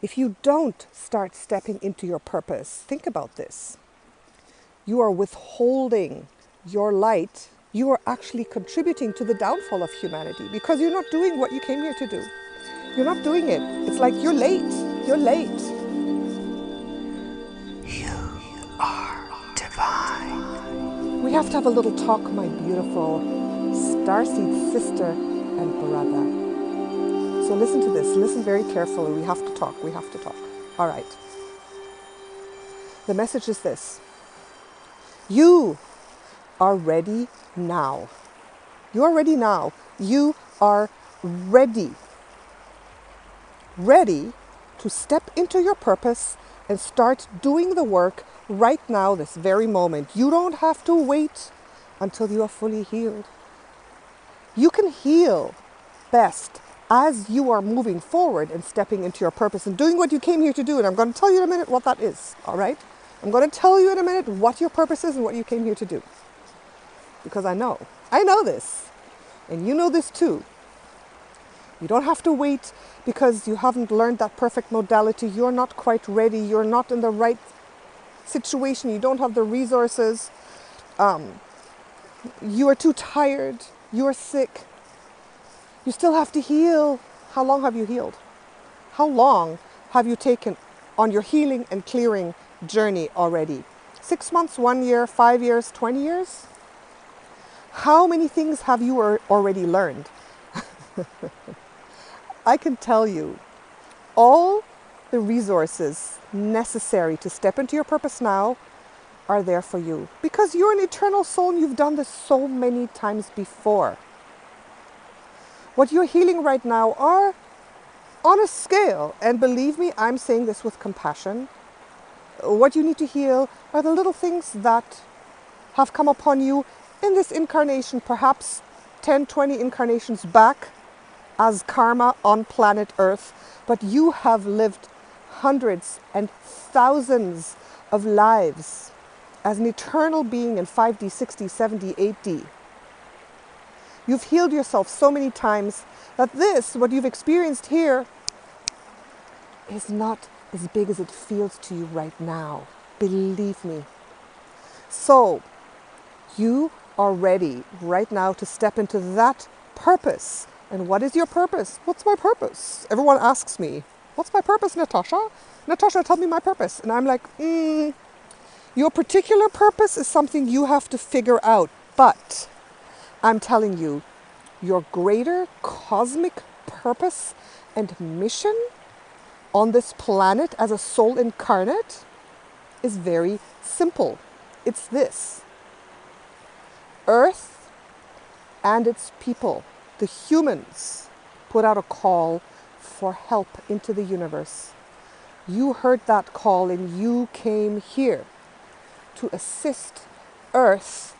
If you don't start stepping into your purpose, think about this. You are withholding your light. You are actually contributing to the downfall of humanity because you're not doing what you came here to do. You're not doing it. It's like you're late. You're late. You are divine. We have to have a little talk, my beautiful starseed sister and brother. So listen to this. Listen very carefully. We have to talk. We have to talk. All right. The message is this. You are ready now. You are ready now. You are ready. Ready to step into your purpose and start doing the work right now, this very moment. You don't have to wait until you are fully healed. You can heal best as you are moving forward and stepping into your purpose and doing what you came here to do. And I'm going to tell you in a minute what that is, all right? I'm going to tell you in a minute what your purpose is and what you came here to do. Because I know this. And you know this too. You don't have to wait because you haven't learned that perfect modality. You're not quite ready. You're not in the right situation. You don't have the resources. You are too tired. You are sick. You still have to heal. How long have you healed? How long have you taken on your healing and clearing journey already? 6 months, 1 year, 5 years, 20 years? How many things have you already learned? I can tell you, all the resources necessary to step into your purpose now are there for you. Because you're an eternal soul and you've done this so many times before. What you're healing right now are on a scale, and believe me, I'm saying this with compassion. What you need to heal are the little things that have come upon you in this incarnation, perhaps 10, 20 incarnations back as karma on planet Earth. But you have lived hundreds and thousands of lives as an eternal being in 5D, 6D, 7D, 8D. You've healed yourself so many times that this, what you've experienced here, is not as big as it feels to you right now. Believe me. So, you are ready right now to step into that purpose. And what is your purpose? What's my purpose? Everyone asks me, what's my purpose, Natasha? Natasha, tell me my purpose. And I'm like, your particular purpose is something you have to figure out. But I'm telling you, your greater cosmic purpose and mission on this planet as a soul incarnate is very simple. It's this. Earth and its people, the humans, put out a call for help into the universe. You heard that call and you came here to assist Earth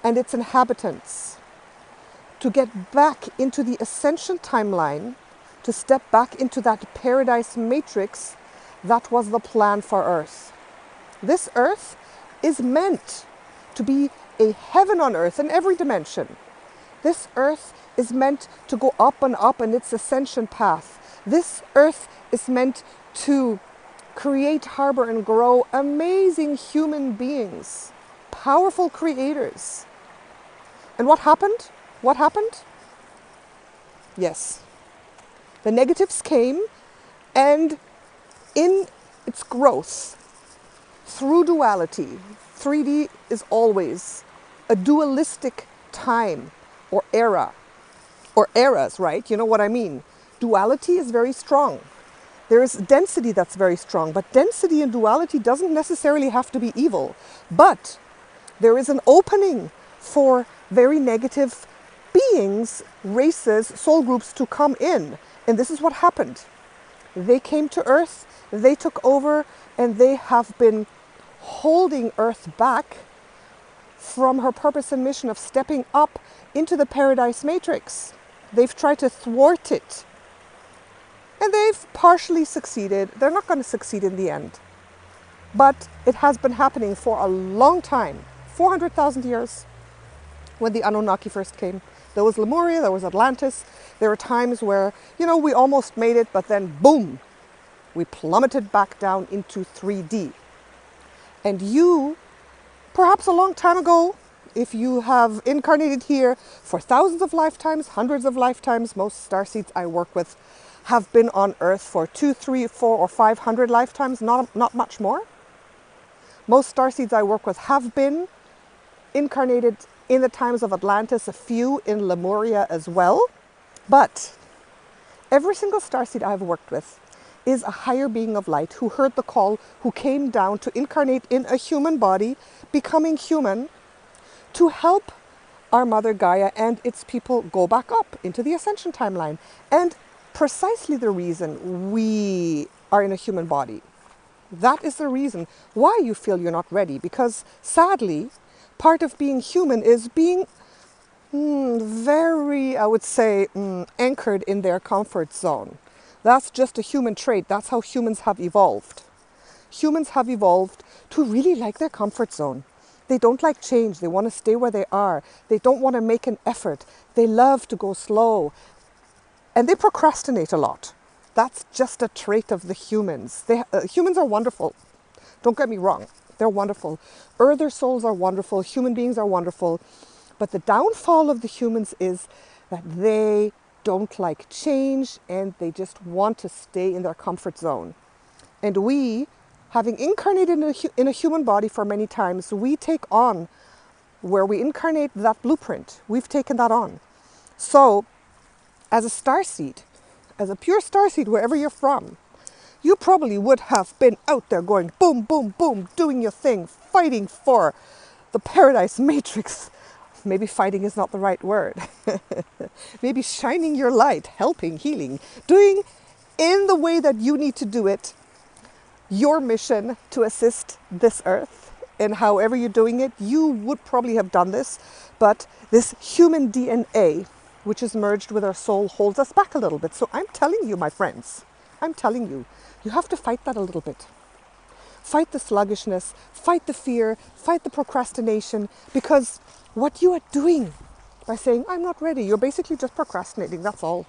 and its inhabitants to get back into the ascension timeline, to step back into that paradise matrix that was the plan for Earth. This Earth is meant to be a heaven on earth in every dimension. This Earth is meant to go up and up in its ascension path. This Earth is meant to create, harbor, and grow amazing human beings, powerful creators. And what happened? What happened? Yes. The negatives came, and in its growth, through duality, 3D is always a dualistic time or era, or eras, right? You know what I mean? Duality is very strong. There is density that's very strong, but density and duality doesn't necessarily have to be evil. But there is an opening for very negative beings, races, soul groups to come in. And this is what happened. They came to Earth, they took over, and they have been holding Earth back from her purpose and mission of stepping up into the paradise matrix. They've tried to thwart it. And they've partially succeeded. They're not going to succeed in the end. But it has been happening for a long time. 400,000 years when the Anunnaki first came. There was Lemuria, there was Atlantis. There were times where, we almost made it, but then boom, We plummeted back down into 3D. And you, perhaps a long time ago, if you have incarnated here for thousands of lifetimes, hundreds of lifetimes, most starseeds I work with have been on Earth for 2, 3, 4, or 500 lifetimes, not much more. Most starseeds I work with have been incarnated in the times of Atlantis, a few in Lemuria as well. But every single starseed I've worked with is a higher being of light who heard the call, who came down to incarnate in a human body, becoming human, to help our mother Gaia and its people go back up into the ascension timeline. And precisely the reason we are in a human body. That is the reason why you feel you're not ready, because sadly, part of being human is being very, I would say, anchored in their comfort zone. That's just a human trait. That's how humans have evolved. Humans have evolved to really like their comfort zone. They don't like change. They want to stay where they are. They don't want to make an effort. They love to go slow. And they procrastinate a lot. That's just a trait of the humans. Humans are wonderful. Don't get me wrong. They're wonderful. Earther souls are wonderful. Human beings are wonderful. But the downfall of the humans is that they don't like change and they just want to stay in their comfort zone. And we, having incarnated in a human body for many times, we take on, where we incarnate that blueprint. We've taken that on. So, as a starseed, as a pure starseed, wherever you're from, you probably would have been out there going boom, boom, boom, doing your thing, fighting for the paradise matrix. Maybe fighting is not the right word. Maybe shining your light, helping, healing, doing in the way that you need to do it, your mission to assist this earth. And however you're doing it, you would probably have done this, but this human DNA, which is merged with our soul, holds us back a little bit. So I'm telling you, my friends, I'm telling you, you have to fight that a little bit. Fight the sluggishness, fight the fear, fight the procrastination, because what you are doing by saying, I'm not ready, you're basically just procrastinating, that's all.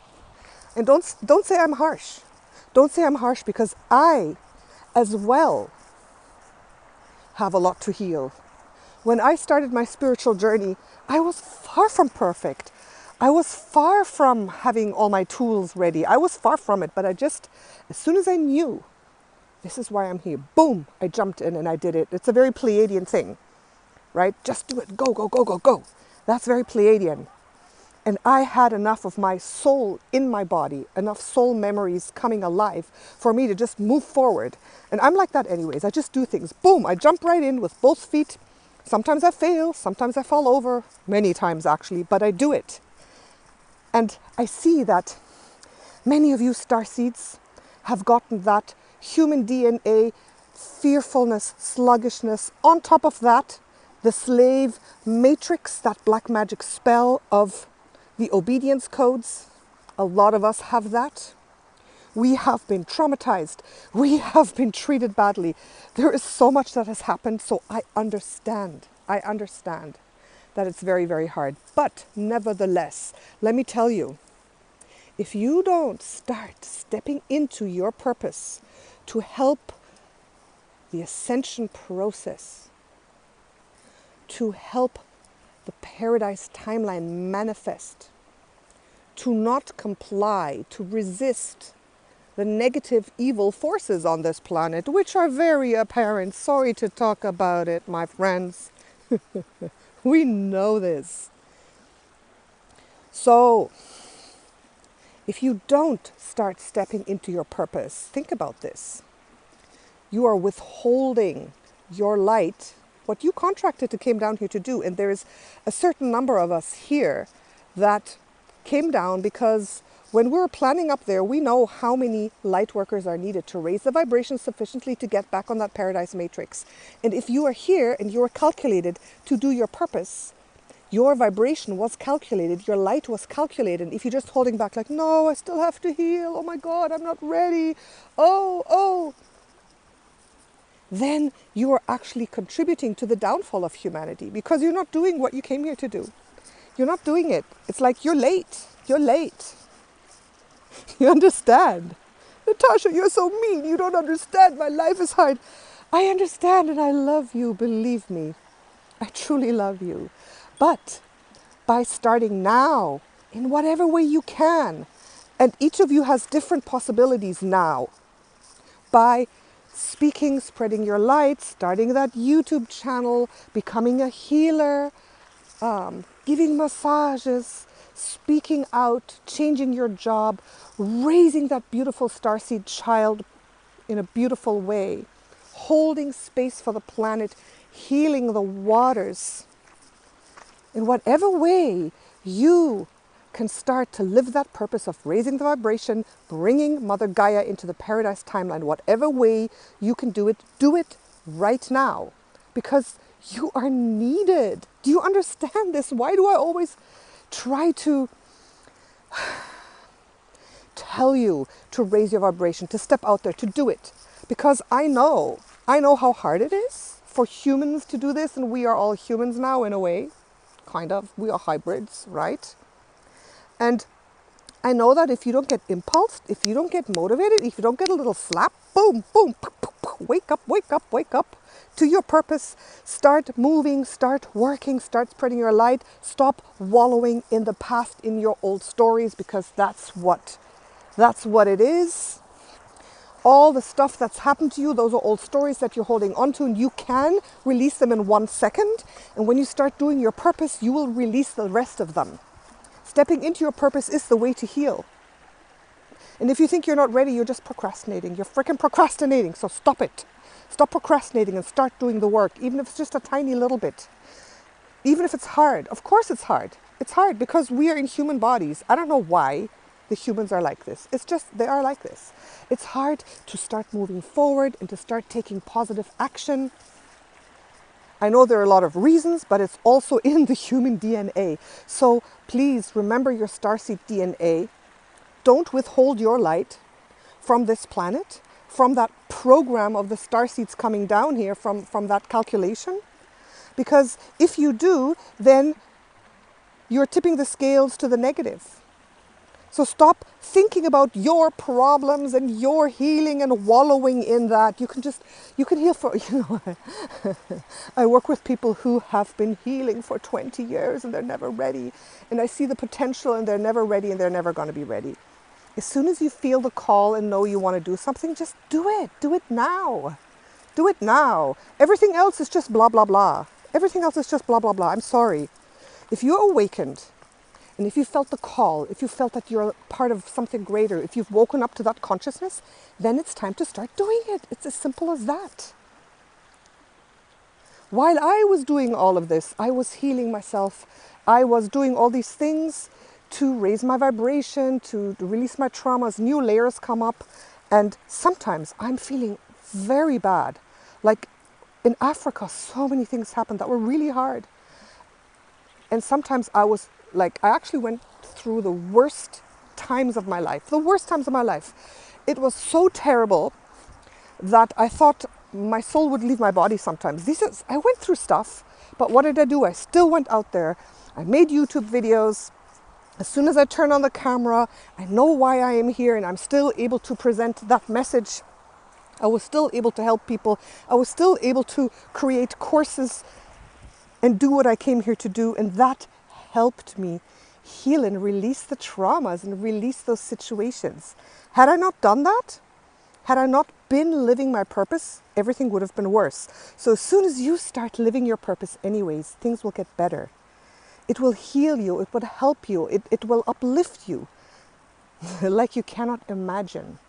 And don't say I'm harsh. Don't say I'm harsh, because I, as well, have a lot to heal. When I started my spiritual journey, I was far from perfect. I was far from having all my tools ready. I was far from it, but as soon as I knew, this is why I'm here, boom, I jumped in and I did it. It's a very Pleiadian thing, right? Just do it, go, go, go, go, go. That's very Pleiadian. And I had enough of my soul in my body, enough soul memories coming alive for me to just move forward. And I'm like that anyways. I just do things. Boom, I jump right in with both feet. Sometimes I fail, sometimes I fall over, many times actually, but I do it. And I see that many of you starseeds have gotten that human DNA, fearfulness, sluggishness. On top of that, the slave matrix, that black magic spell of the obedience codes. A lot of us have that. We have been traumatized. We have been treated badly. There is so much that has happened, so I understand. That it's very, very hard. But nevertheless, let me tell you, if you don't start stepping into your purpose to help the ascension process, to help the paradise timeline manifest, to not comply, to resist the negative evil forces on this planet, which are very apparent. Sorry to talk about it, my friends. We know this. So, if you don't start stepping into your purpose, think about this. You are withholding your light, what you contracted to came down here to do. And there is a certain number of us here that came down because when we were planning up there, we know how many light workers are needed to raise the vibration sufficiently to get back on that paradise matrix. And if you are here and you are calculated to do your purpose, your vibration was calculated, your light was calculated. If you're just holding back like, no, I still have to heal. Oh my God, I'm not ready. Oh. Then you are actually contributing to the downfall of humanity because you're not doing what you came here to do. You're not doing it. It's like you're late. You're late. You understand? Natasha, you're so mean. You don't understand. My life is hard. I understand and I love you. Believe me. I truly love you. But by starting now, in whatever way you can, and each of you has different possibilities now, by speaking, spreading your light, starting that YouTube channel, becoming a healer, giving massages, speaking out, changing your job, raising that beautiful starseed child in a beautiful way, holding space for the planet, healing the waters. In whatever way you can start to live that purpose of raising the vibration, bringing Mother Gaia into the paradise timeline, whatever way you can do it right now, because you are needed. Do you understand this? Why do I always try to tell you to raise your vibration, to step out there, to do it? Because I know how hard it is for humans to do this, and we are all humans now in a way, kind of. We are hybrids, right? And I know that if you don't get impulsed, if you don't get motivated, if you don't get a little slap, boom, boom, wake up to your purpose, start moving, start working, start spreading your light, stop wallowing in the past, in your old stories, because that's what it is. All the stuff that's happened to you, those are old stories that you're holding on to, and you can release them in 1 second. And when you start doing your purpose, you will release the rest of them. Stepping into your purpose is the way to heal. And if you think you're not ready, you're just procrastinating. You're freaking procrastinating. So stop it. Stop procrastinating and start doing the work, even if it's just a tiny little bit. Even if it's hard. Of course it's hard. It's hard because we are in human bodies. I don't know why the humans are like this. It's just, they are like this. It's hard to start moving forward and to start taking positive action. I know there are a lot of reasons, but it's also in the human DNA. So please remember your starseed DNA. Don't withhold your light from this planet, from that program of the starseeds coming down here, from that calculation. Because if you do, then you're tipping the scales to the negative. So stop thinking about your problems and your healing and wallowing in that. You can heal for, I work with people who have been healing for 20 years and they're never ready. And I see the potential and they're never ready and they're never going to be ready. As soon as you feel the call and know you want to do something, just do it. Do it now. Do it now. Everything else is just blah, blah, blah. Everything else is just blah, blah, blah. I'm sorry. If you're awakened, and if you felt the call, if you felt that you're part of something greater, if you've woken up to that consciousness, then it's time to start doing it. It's as simple as that. While I was doing all of this, I was healing myself. I was doing all these things to raise my vibration, to release my traumas. New layers come up. And sometimes I'm feeling very bad. Like in Africa, so many things happened that were really hard. And sometimes I was like, I actually went through the worst times of my life. The worst times of my life. It was so terrible that I thought my soul would leave my body sometimes. I went through stuff, but what did I do? I still went out there. I made YouTube videos. As soon as I turn on the camera, I know why I am here and I'm still able to present that message. I was still able to help people. I was still able to create courses and do what I came here to do. And that helped me heal and release the traumas and release those situations. Had I not done that, had I not been living my purpose, everything would have been worse. So as soon as you start living your purpose anyways, things will get better. It will heal you, it will help you, it will uplift you like you cannot imagine.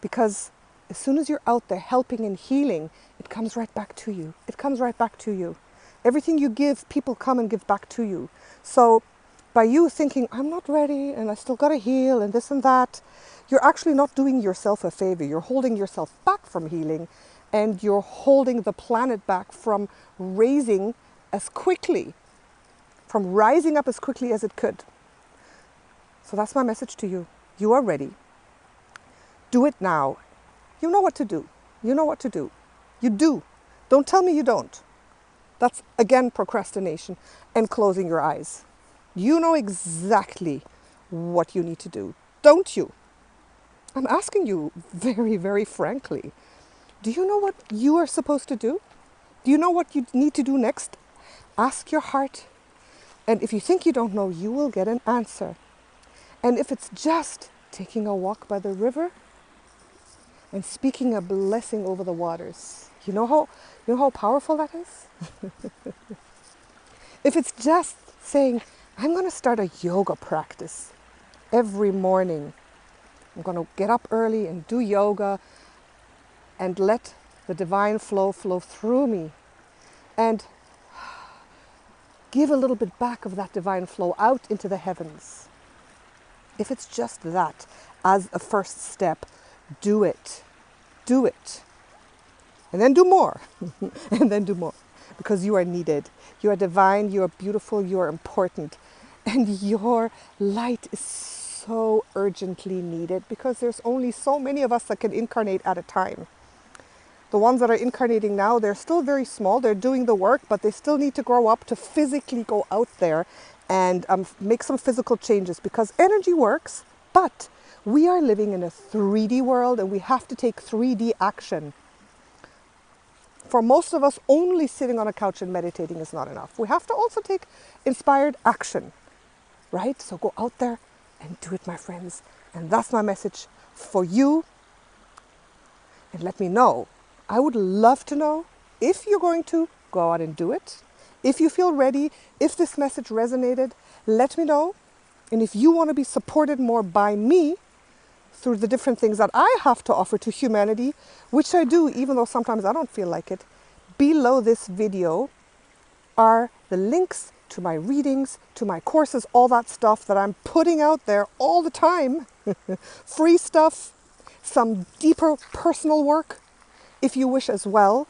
Because as soon as you're out there helping and healing, it comes right back to you. It comes right back to you. Everything you give, people come and give back to you. So by you thinking, I'm not ready and I still got to heal and this and that, you're actually not doing yourself a favor. You're holding yourself back from healing and you're holding the planet back from rising up as quickly as it could. So that's my message to you. You are ready. Do it now. You know what to do. You know what to do. You do. Don't tell me you don't. That's, again, procrastination and closing your eyes. You know exactly what you need to do, don't you? I'm asking you very, very frankly, do you know what you are supposed to do? Do you know what you need to do next? Ask your heart. And if you think you don't know, you will get an answer. And if it's just taking a walk by the river and speaking a blessing over the waters, you know how powerful that is? If it's just saying, I'm going to start a yoga practice every morning. I'm going to get up early and do yoga and let the divine flow through me and give a little bit back of that divine flow out into the heavens. If it's just that as a first step, do it. Do it. And then do more. And then do more. Because you are needed. You are divine, you are beautiful, you are important. And your light is so urgently needed because there's only so many of us that can incarnate at a time. The ones that are incarnating now, they're still very small. They're doing the work, but they still need to grow up to physically go out there and make some physical changes because energy works, but we are living in a 3D world and we have to take 3D action. For most of us, only sitting on a couch and meditating is not enough. We have to also take inspired action, right? So go out there and do it, my friends. And that's my message for you. And let me know. I would love to know if you're going to go out and do it. If you feel ready, if this message resonated, let me know. And if you want to be supported more by me through the different things that I have to offer to humanity, which I do, even though sometimes I don't feel like it, below this video are the links to my readings, to my courses, all that stuff that I'm putting out there all the time. Free stuff, some deeper personal work, if you wish as well,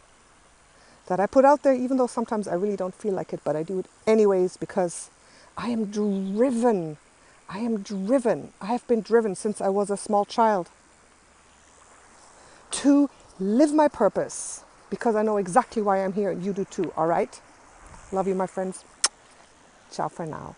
that I put out there, even though sometimes I really don't feel like it, but I do it anyways because I am driven. I am driven. I have been driven since I was a small child to live my purpose because I know exactly why I'm here and you do too, all right? Love you, my friends. Ciao for now.